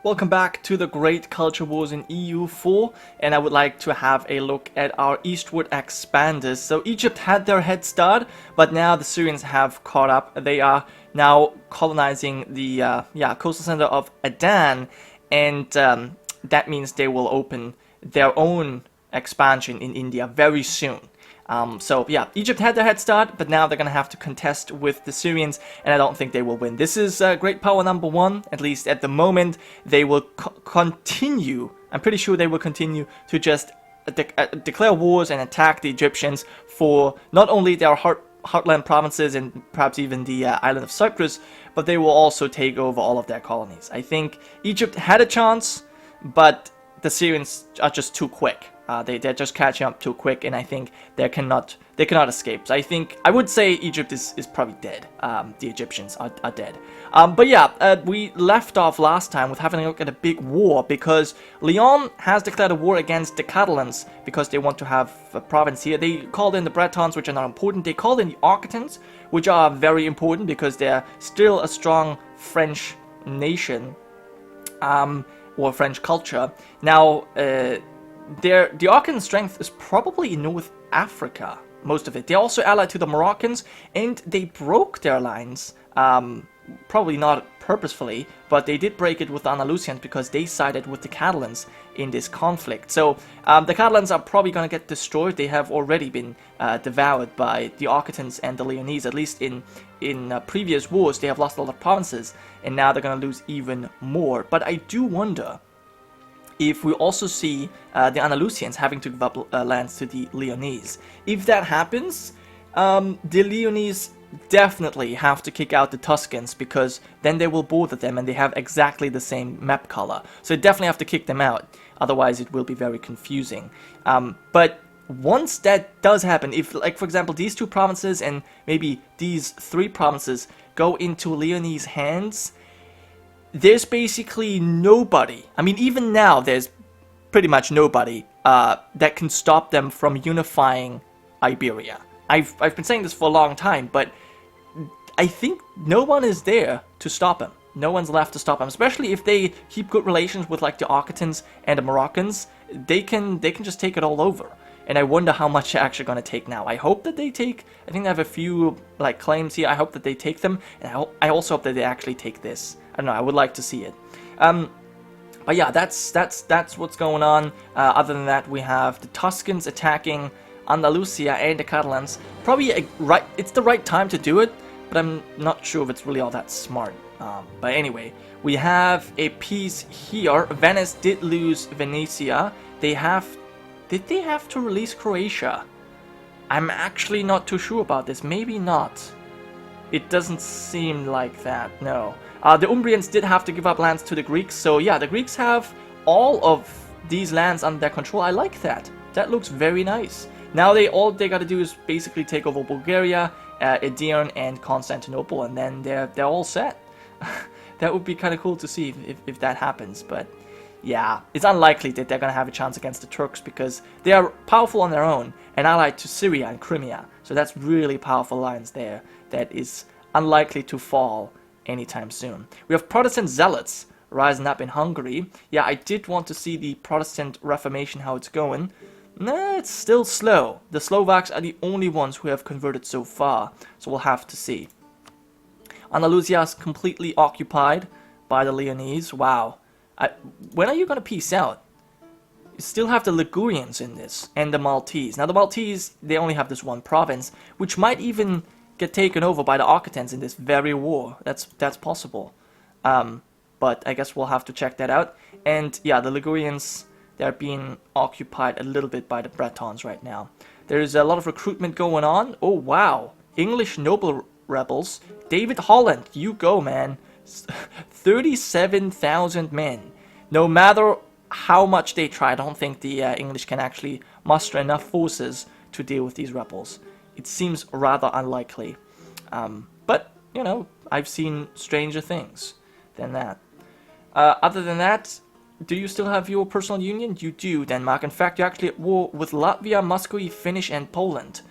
Welcome back to the Great Culture Wars in EU4, and I would like to have a look at our eastward expanders. So Egypt had their head start, but now the Syrians have caught up. They are now colonizing the coastal center of Aden, and that means they will open their own expansion in India very soon. So yeah, Egypt had their head start, but now they're going to have to contest with the Syrians, and I don't think they will win. This is great power number one, at least at the moment. They will continue, I'm pretty sure they will continue to just declare wars and attack the Egyptians for not only their heartland provinces and perhaps even the island of Cyprus, but they will also take over all of their colonies. I think Egypt had a chance, but the Syrians are just too quick. They're just catching up too quick, and I think they cannot escape. So I would say Egypt is probably dead. The Egyptians are dead. But yeah, we left off last time with having a look at a big war because Leone has declared a war against the Catalans because they want to have a province here. They called in the Bretons, which are not important. They called in the Occitans, which are very important because they're still a strong French nation or French culture. Now, the Occitan strength is probably in North Africa, most of it. They're also allied to the Moroccans, and they broke their lines, probably not purposefully, but they did break it with the Andalusians because they sided with the Catalans in this conflict. So the Catalans are probably going to get destroyed. They have already been devoured by the Occitans and the Leonese. At least in previous wars, they have lost a lot of provinces, and now they're going to lose even more. But I do wonder if we also see the Andalusians having to give up lands to the Leonese. If that happens, the Leonese definitely have to kick out the Tuscans because then they will bother them and they have exactly the same map color. So they definitely have to kick them out, otherwise it will be very confusing. But once that does happen, if, like, for example, these two provinces and maybe these three provinces go into Leonese hands, there's basically nobody. I mean, even now, there's pretty much nobody that can stop them from unifying Iberia. I've been saying this for a long time, but I think no one is there to stop them. No one's left to stop them, especially if they keep good relations with, like, the Occitans and the Moroccans. They can just take it all over. And I wonder how much they're actually going to take now. I hope that they take, I think they have a few, like, claims here. I hope that they take them, and I also hope that they actually take this. I don't know, I would like to see it. But yeah, that's what's going on. Other than that, we have the Tuscans attacking Andalusia and the Catalans. Probably it's the right time to do it, but I'm not sure if it's really all that smart. But anyway, we have a peace here. Venice did lose Venetia. Did they have to release Croatia? I'm actually not too sure about this. Maybe not. It doesn't seem like that, no. The Umbrians did have to give up lands to the Greeks, so yeah, the Greeks have all of these lands under their control. I like that. That looks very nice. Now all they gotta do is basically take over Bulgaria, Edirne, and Constantinople, and then they're all set. That would be kind of cool to see if that happens, but yeah, it's unlikely that they're gonna have a chance against the Turks because they are powerful on their own and allied to Syria and Crimea. So that's really powerful lines there that is unlikely to fall anytime soon. We have Protestant zealots rising up in Hungary. Yeah, I did want to see the Protestant Reformation, how it's going. Nah, it's still slow. The Slovaks are the only ones who have converted so far, so we'll have to see. Andalusia is completely occupied by the Leonese. Wow. When are you going to peace out? You still have the Ligurians in this, and the Maltese. Now the Maltese, they only have this one province, which might even get taken over by the Occitans in this very war. That's possible. But I guess we'll have to check that out. And yeah, the Ligurians, they're being occupied a little bit by the Bretons right now. There's a lot of recruitment going on. Oh wow, English noble rebels. David Holland, you go, man. 37,000 men. No matter how much they try, I don't think the English can actually muster enough forces to deal with these rebels. It seems rather unlikely. But, you know, I've seen stranger things than that. Other than that, do you still have your personal union? You do, Denmark. In fact, you're actually at war with Latvia, Muscovy, Finnish, and Poland.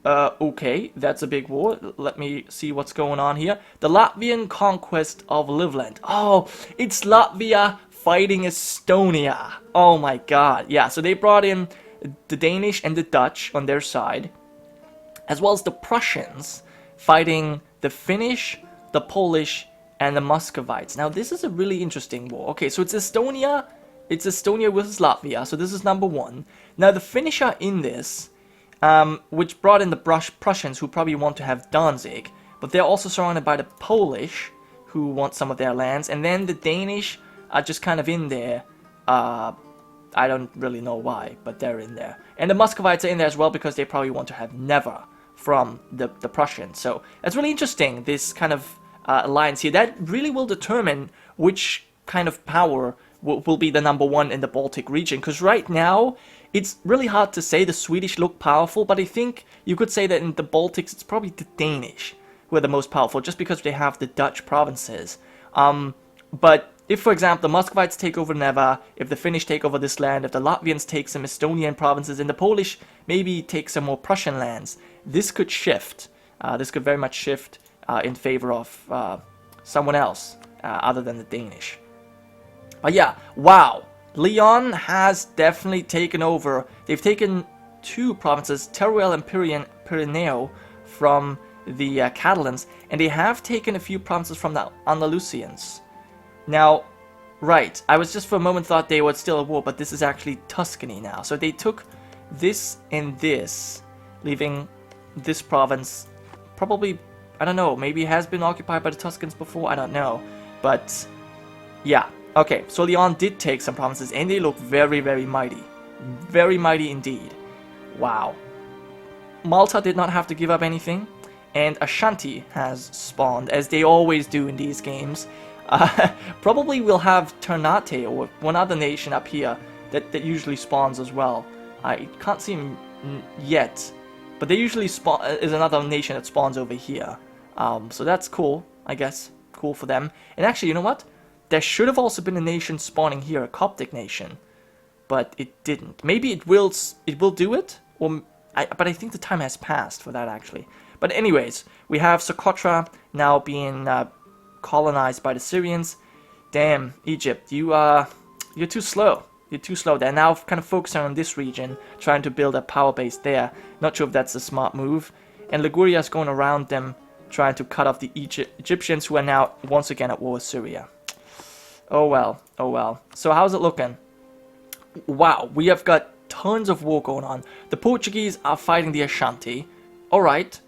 Okay, that's a big war. Let me see what's going on here. The Latvian conquest of Livland. Oh, it's Latvia fighting Estonia. Oh my god. Yeah, so they brought in the Danish and the Dutch on their side, as well as the Prussians fighting the Finnish, the Polish, and the Muscovites. Now, this is a really interesting war. Okay, so it's Estonia versus Latvia, so this is number 1. Now, the Finnish are in this, which brought in the Prussians, who probably want to have Danzig, but they're also surrounded by the Polish, who want some of their lands, and then the Danish are just kind of in there. I don't really know why, but they're in there. And the Muscovites are in there as well, because they probably want to have Never from the Prussians. So, it's really interesting, this kind of alliance here. That really will determine which kind of power will be the number 1 in the Baltic region, because right now, it's really hard to say. The Swedish look powerful, but I think you could say that in the Baltics, it's probably the Danish who are the most powerful, just because they have the Dutch provinces. But if, for example, the Muscovites take over Neva, if the Finnish take over this land, if the Latvians take some Estonian provinces, and the Polish maybe take some more Prussian lands, this could shift. This could very much shift in favor of someone else other than the Danish. But yeah, wow. Leon has definitely taken over. They've taken 2 provinces, Teruel and Pirineo, from the Catalans, and they have taken a few provinces from the Andalusians. Now, right, I was just for a moment thought they were still at war, but this is actually Tuscany now. So they took this and this, leaving this province probably, I don't know, maybe it has been occupied by the Tuscans before, I don't know. But, yeah. Okay, so Leon did take some provinces, and they look very, very mighty. Very mighty indeed. Wow. Malta did not have to give up anything, and Ashanti has spawned, as they always do in these games. Probably we'll have Ternate, or one other nation up here, that usually spawns as well. I can't see them yet, but they usually spawn is another nation that spawns over here. So that's cool, I guess. Cool for them. And actually, you know what? There should have also been a nation spawning here, a Coptic nation, but it didn't. Maybe it will do it, or but I think the time has passed for that actually. But anyways, we have Socotra now being colonized by the Syrians. Damn, Egypt, you're too slow. You're too slow. They're now kind of focusing on this region, trying to build a power base there. Not sure if that's a smart move. And Liguria's going around them, trying to cut off the Egyptians, who are now once again at war with Syria. Oh well, oh well. So how's it looking? Wow, we have got tons of war going on. The Portuguese are fighting the Ashanti. Alright,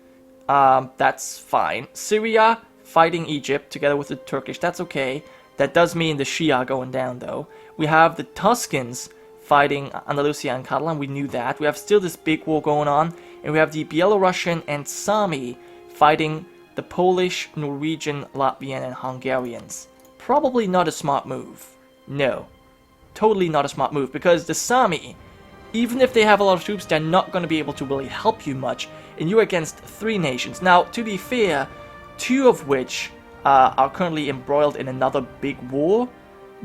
that's fine. Syria fighting Egypt together with the Turkish, that's okay. That does mean the Shia are going down though. We have the Tuscans fighting Andalusia and Catalan, we knew that. We have still this big war going on. And we have the Belarusian and Sami fighting the Polish, Norwegian, Latvian, and Hungarians. Probably not a smart move. No. Totally not a smart move, because the Sami, even if they have a lot of troops, they're not going to be able to really help you much, and you're against 3 nations. Now, to be fair, 2 of which are currently embroiled in another big war,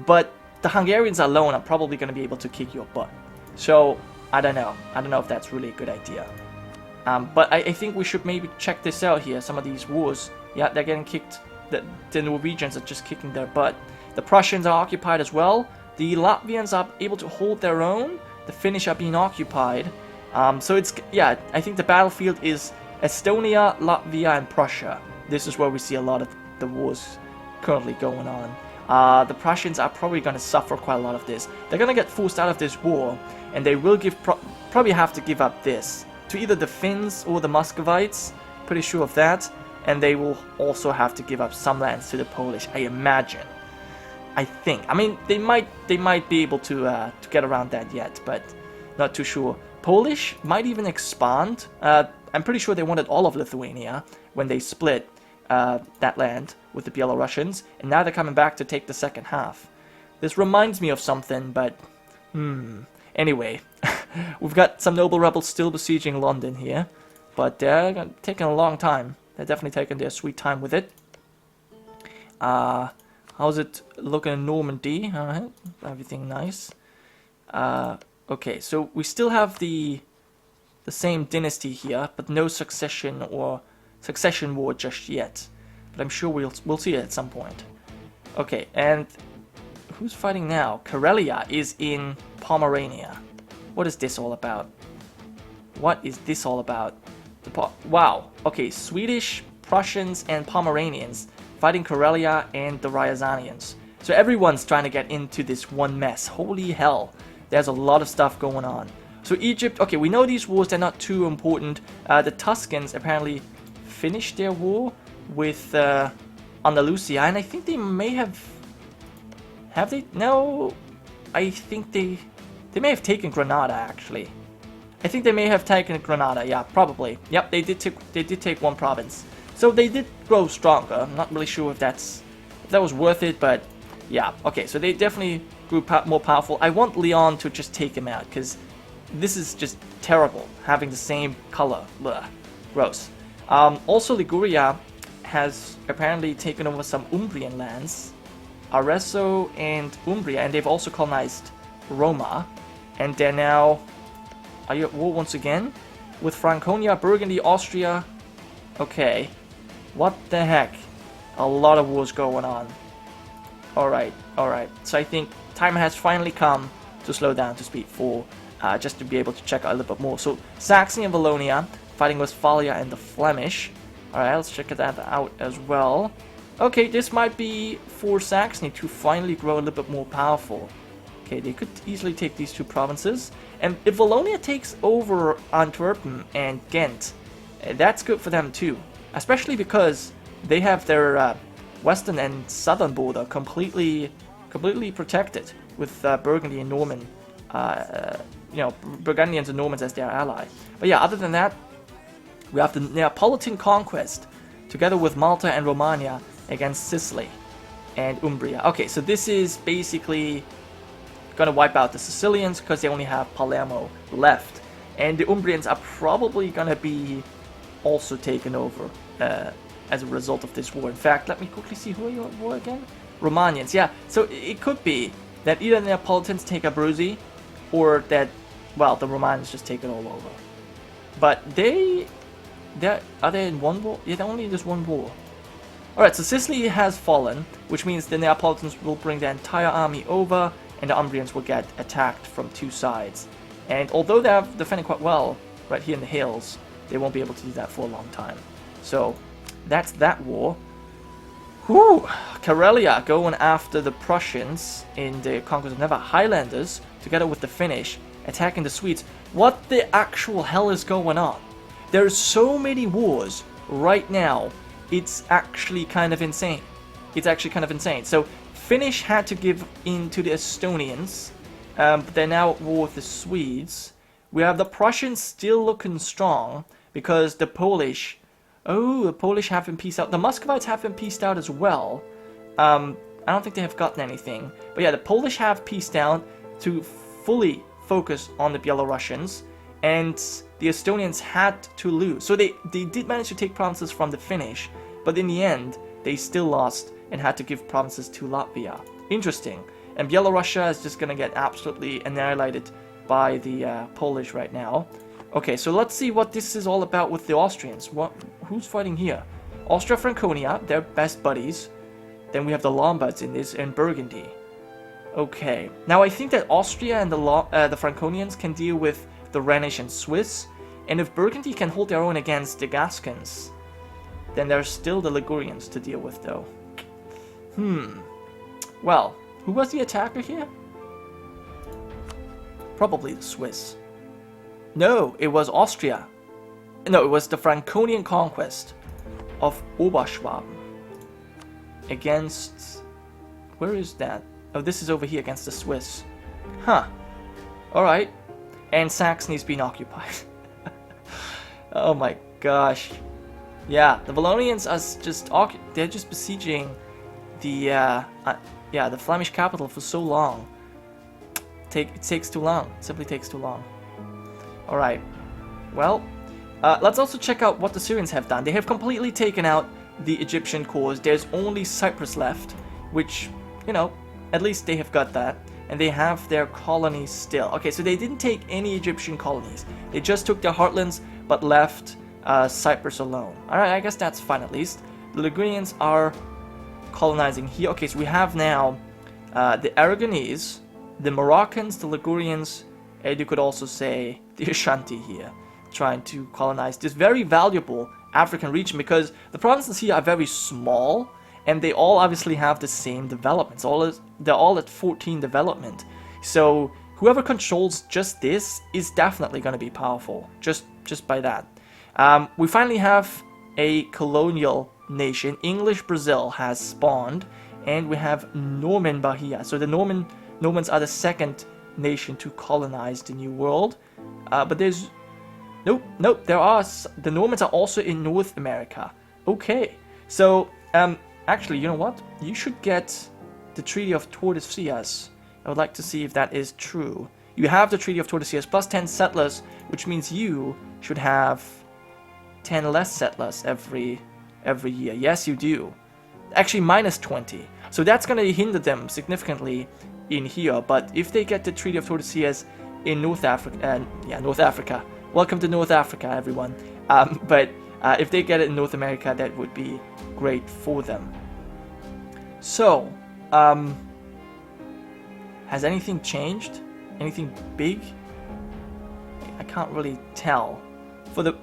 but the Hungarians alone are probably going to be able to kick your butt. So, I don't know. I don't know if that's really a good idea. But I think we should maybe check this out here, some of these wars. Yeah, they're getting kicked. The Norwegians are just kicking their butt. The Prussians are occupied as well. The Latvians are able to hold their own. The Finnish are being occupied. So it's, yeah, I think the battlefield is Estonia, Latvia, and Prussia. This is where we see a lot of the wars currently going on. The Prussians are probably going to suffer quite a lot of this. They're going to get forced out of this war, and they will probably have to give up this to either the Finns or the Muscovites. Pretty sure of that. And they will also have to give up some lands to the Polish, I imagine. I think. I mean, they might be able to get around that yet, but not too sure. Polish might even expand. I'm pretty sure they wanted all of Lithuania when they split that land with the Belarusians, and now they're coming back to take the second half. This reminds me of something, but anyway, we've got some noble rebels still besieging London here, but they're taking a long time. They're definitely taking their sweet time with it. How's it looking in Normandy? Alright, everything nice. Okay, so we still have the same dynasty here, but no succession war just yet. But I'm sure we'll see it at some point. Okay, and who's fighting now? Karelia is in Pomerania. What is this all about? What is this all about? Wow. Okay, Swedish, Prussians, and Pomeranians fighting Karelia and the Ryazanians. So everyone's trying to get into this one mess. Holy hell. There's a lot of stuff going on. So Egypt, okay, we know these wars, they're not too important. The Tuscans apparently finished their war with Andalusia, and I think they may have... Have they? No, I think they may have taken Granada, actually. I think they may have taken Granada, yeah, probably. Yep, they did take one province. So they did grow stronger. I'm not really sure if that was worth it, but yeah. Okay, so they definitely grew more powerful. I want Leone to just take him out, because this is just terrible, having the same color. Blah. Gross. Also, Liguria has apparently taken over some Umbrian lands. Arezzo and Umbria, and they've also colonized Roma. And they're now... Are you at war once again? With Franconia, Burgundy, Austria... Okay. What the heck? A lot of wars going on. Alright, alright. So I think time has finally come to slow down to speed 4. Just to be able to check out a little bit more. So, Saxony and Wallonia fighting Westphalia and the Flemish. Alright, let's check that out as well. Okay, this might be for Saxony to finally grow a little bit more powerful. Okay, they could easily take these two provinces. And if Wallonia takes over Antwerpen and Ghent, that's good for them too. Especially because they have their western and southern border completely protected with Burgundy and Norman, Burgundians and Normans as their ally. But yeah, other than that, we have the Neapolitan conquest together with Malta and Romagna against Sicily and Umbria. Okay, so this is basically gonna wipe out the Sicilians because they only have Palermo left, and the Umbrians are probably gonna be also taken over as a result of this war. In fact, let me quickly see who are you at war again? Romanians, yeah. So it could be that either the Neapolitans take Abruzzi, or that, well, the Romanians just take it all over. But are they in one war? Yeah, they're only in this one war. Alright, so Sicily has fallen, which means the Neapolitans will bring their entire army over, and the Umbrians will get attacked from two sides. And although they're defending quite well right here in the hills, they won't be able to do that for a long time. So, that's that war. Whew! Karelia going after the Prussians in the conquest of Never. Highlanders, together with the Finnish, attacking the Swedes. What the actual hell is going on? There's so many wars right now. It's actually kind of insane. So, Finnish had to give in to the Estonians, but they're now at war with the Swedes. We have the Prussians still looking strong, because the Polish... Oh, the Polish have been pieced out. The Muscovites have been pieced out as well. I don't think they have gotten anything. But yeah, the Polish have pieced out to fully focus on the Belarusians, and the Estonians had to lose. So they did manage to take provinces from the Finnish, but in the end, they still lost and had to give provinces to Latvia. Interesting. And Belarusia is just gonna get absolutely annihilated by the Polish right now. Okay, so let's see what this is all about with the Austrians. Who's fighting here? Austria-Franconia, they're best buddies. Then we have the Lombards in this, and Burgundy. Okay, now I think that Austria and the Franconians can deal with the Rhenish and Swiss, and if Burgundy can hold their own against the Gascons, then there's still the Ligurians to deal with, though. Well, who was the attacker here? Probably the Swiss. No, it was Austria. No, it was the Franconian conquest of Oberschwaben against... Where is that? Oh, this is over here against the Swiss. Huh. Alright. And Saxony's been occupied. Oh my gosh. Yeah, the Wallonians are just... They're just besieging the Flemish capital for so long. It takes too long. It simply takes too long. Alright. Well, let's also check out what the Syrians have done. They have completely taken out the Egyptian cores. There's only Cyprus left, which, you know, at least they have got that. And they have their colonies still. Okay, so they didn't take any Egyptian colonies. They just took their heartlands, but left Cyprus alone. Alright, I guess that's fine at least. The Ligurians are colonizing here. Okay, so we have now the Aragonese, the Moroccans, the Ligurians, and you could also say the Ashanti here, trying to colonize this very valuable African region, because the provinces here are very small, and they all obviously have the same developments. They're all at 14 development. So whoever controls just this is definitely going to be powerful, just by that. We finally have a colonial nation. English Brazil has spawned, and we have Norman Bahia. So the Normans are the second nation to colonize the New World. But there's... Nope, the Normans are also in North America. Okay, so, actually, you know what? You should get the Treaty of Tordesillas. I would like to see if that is true. You have the Treaty of Tordesillas plus 10 settlers, which means you should have 10 less settlers every year. Yes, you do. Actually, minus 20. So that's going to hinder them significantly in here. But if they get the Treaty of Tordesillas in North Africa. Welcome to North Africa, everyone. But if they get it in North America, that would be great for them. So, has anything changed? Anything big? I can't really tell.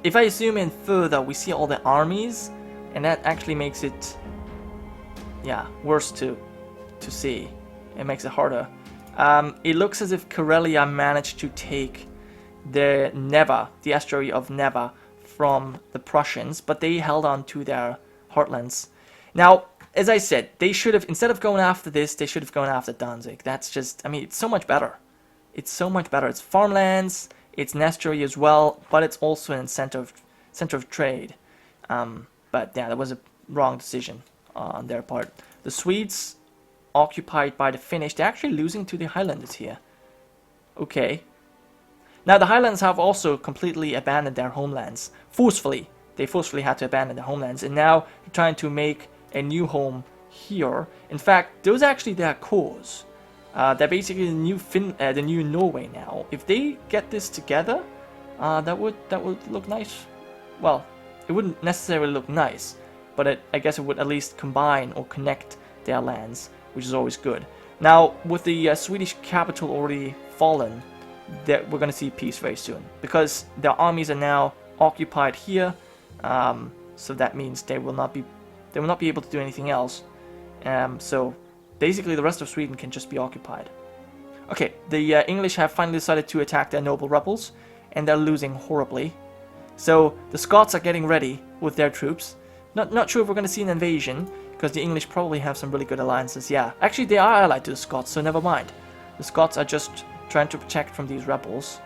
If I zoom in further, we see all the armies, and that actually makes it, worse to see. It makes it harder. It looks as if Karelia managed to take the Neva, the estuary of Neva, from the Prussians, but they held on to their heartlands. Now, as I said, they should have, instead of going after this, they should have gone after Danzig. That's just, I mean, it's so much better. It's so much better. It's farmlands, it's an estuary as well, but it's also a center of trade. But yeah, that was a wrong decision on their part. The Swedes, occupied by the Finnish, they're actually losing to the Highlanders here. Okay. Now the Highlands have also completely abandoned their homelands. Forcefully. They forcefully had to abandon their homelands, and now they're trying to make a new home here. In fact, those are actually their cores. They're basically the new Norway now. If they get this together, that would look nice. Well, it wouldn't necessarily look nice, but I guess it would at least combine or connect their lands, which is always good. Now, with the Swedish capital already fallen, we're going to see peace very soon, because their armies are now occupied here. So that means they will not be able to do anything else. So basically the rest of Sweden can just be occupied. Okay, the English have finally decided to attack their noble rebels, and they're losing horribly. So the Scots are getting ready with their troops. Not sure if we're going to see an invasion, because the English probably have some really good alliances. Yeah, actually they are allied to the Scots, so never mind. The Scots are just trying to protect from these rebels.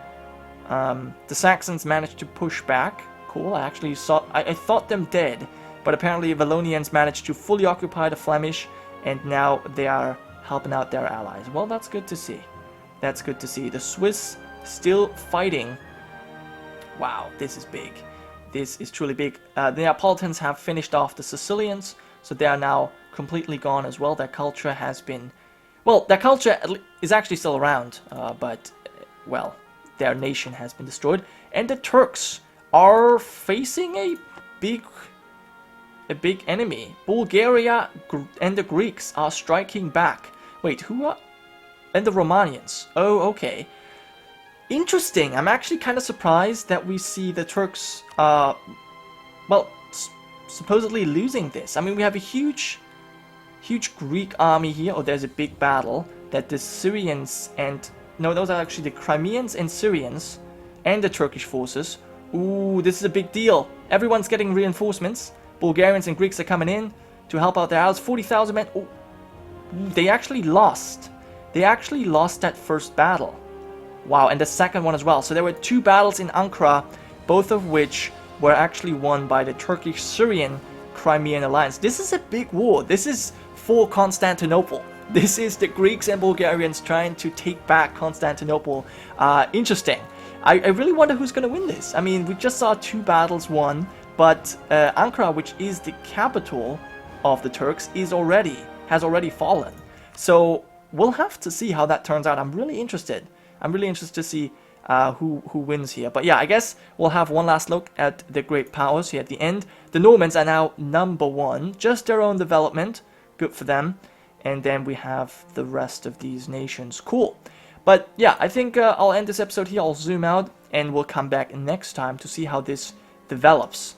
The Saxons managed to push back. Cool, I thought them dead, but apparently the Valonians managed to fully occupy the Flemish, and now they are helping out their allies. Well, that's good to see. That's good to see. The Swiss still fighting. Wow, this is big. This is truly big. The Neapolitans have finished off the Sicilians, so they are now completely gone as well. Their culture has been... Well, their culture is actually still around, but, well, their nation has been destroyed. And the Turks are facing a big enemy. Bulgaria and the Greeks are striking back. Wait, who are... And the Romanians. Oh, okay. Interesting. I'm actually kind of surprised that we see the Turks, well, supposedly losing this. I mean, we have a huge Greek army here. Oh, there's a big battle that the Syrians and... No, those are actually the Crimeans and Syrians and the Turkish forces. Ooh, this is a big deal. Everyone's getting reinforcements. Bulgarians and Greeks are coming in to help out their allies. 40,000 men. Oh, they actually lost. They actually lost that first battle. Wow, and the second one as well. So there were two battles in Ankara, both of which were actually won by the Turkish-Syrian Crimean alliance. This is a big war. This is for Constantinople. This is the Greeks and Bulgarians trying to take back Constantinople. Interesting. I really wonder who's going to win this. I mean, we just saw two battles won, but Ankara, which is the capital of the Turks, has already fallen. So we'll have to see how that turns out. I'm really interested. I'm really interested to see who wins here. But yeah, I guess we'll have one last look at the great powers here at the end. The Normans are now #1, just their own development. Good for them. and then we have the rest of these nations. Cool. But yeah, I think I'll end this episode here. I'll zoom out, and we'll come back next time to see how this develops.